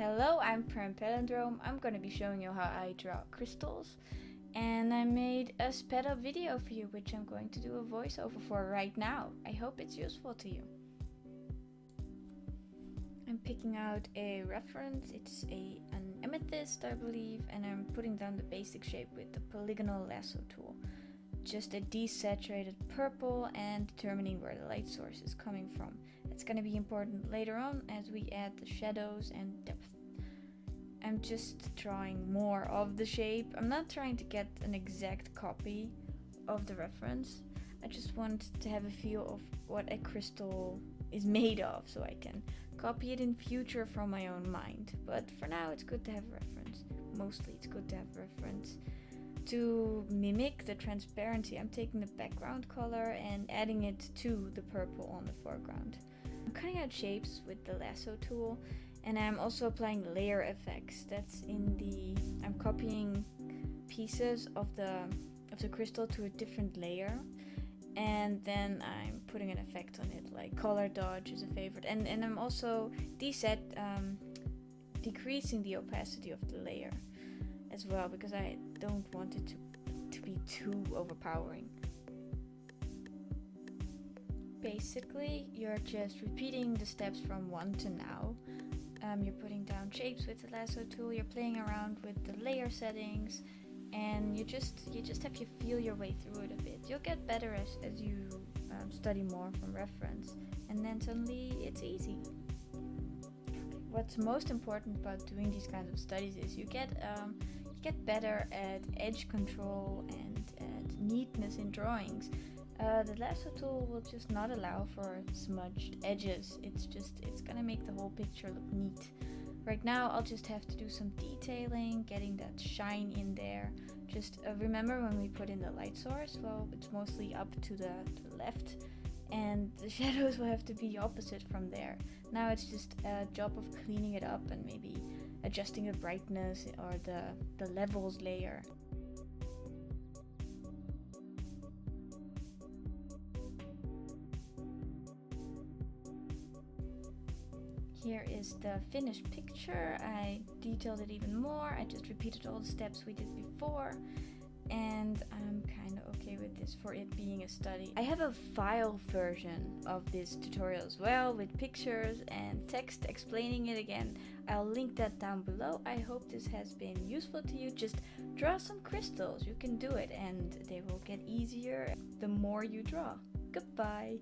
Hello, I'm primepalindrome. I'm going to be showing you how I draw crystals. And I made a sped up video for you, which I'm going to do a voiceover for right now. I hope it's useful to you. I'm picking out a reference. It's an amethyst, I believe, and I'm putting down the basic shape with the polygonal lasso tool. Just a desaturated purple and determining where the light source is coming from. It's going to be important later on as we add the shadows and depth. I'm just drawing more of the shape. I'm not trying to get an exact copy of the reference. I just want to have a feel of what a crystal is made of so I can copy it in future from my own mind. But for now it's good to have a reference. Mostly it's good to have a reference. To mimic the transparency, I'm taking the background color and adding it to the purple on the foreground. I'm cutting out shapes with the lasso tool, and I'm also applying layer effects. I'm copying pieces of the crystal to a different layer, and then I'm putting an effect on it, like color dodge is a favorite, and I'm also decreasing the opacity of the layer as well, because I don't want it to be too overpowering. Basically, you're just repeating the steps from 1 to now. You're putting down shapes with the lasso tool, you're playing around with the layer settings, and you just have to feel your way through it a bit. You'll get better as you study more from reference, and then suddenly it's easy. What's most important about doing these kinds of studies is you get better at edge control and at neatness in drawings. The lasso tool will just not allow for smudged edges. It's gonna make the whole picture look neat. Right now I'll just have to do some detailing, getting that shine in there. Just remember when we put in the light source, well, it's mostly up to the left, and the shadows will have to be opposite from there. Now it's just a job of cleaning it up and maybe adjusting the brightness or the levels layer. Here is the finished picture. I detailed it even more. I just repeated all the steps we did before, and I'm kind of okay with this for it being a study. I have a file version of this tutorial as well, with pictures and text explaining it again. I'll link that down below. I hope this has been useful to you. Just draw some crystals. You can do it, and they will get easier the more you draw. Goodbye!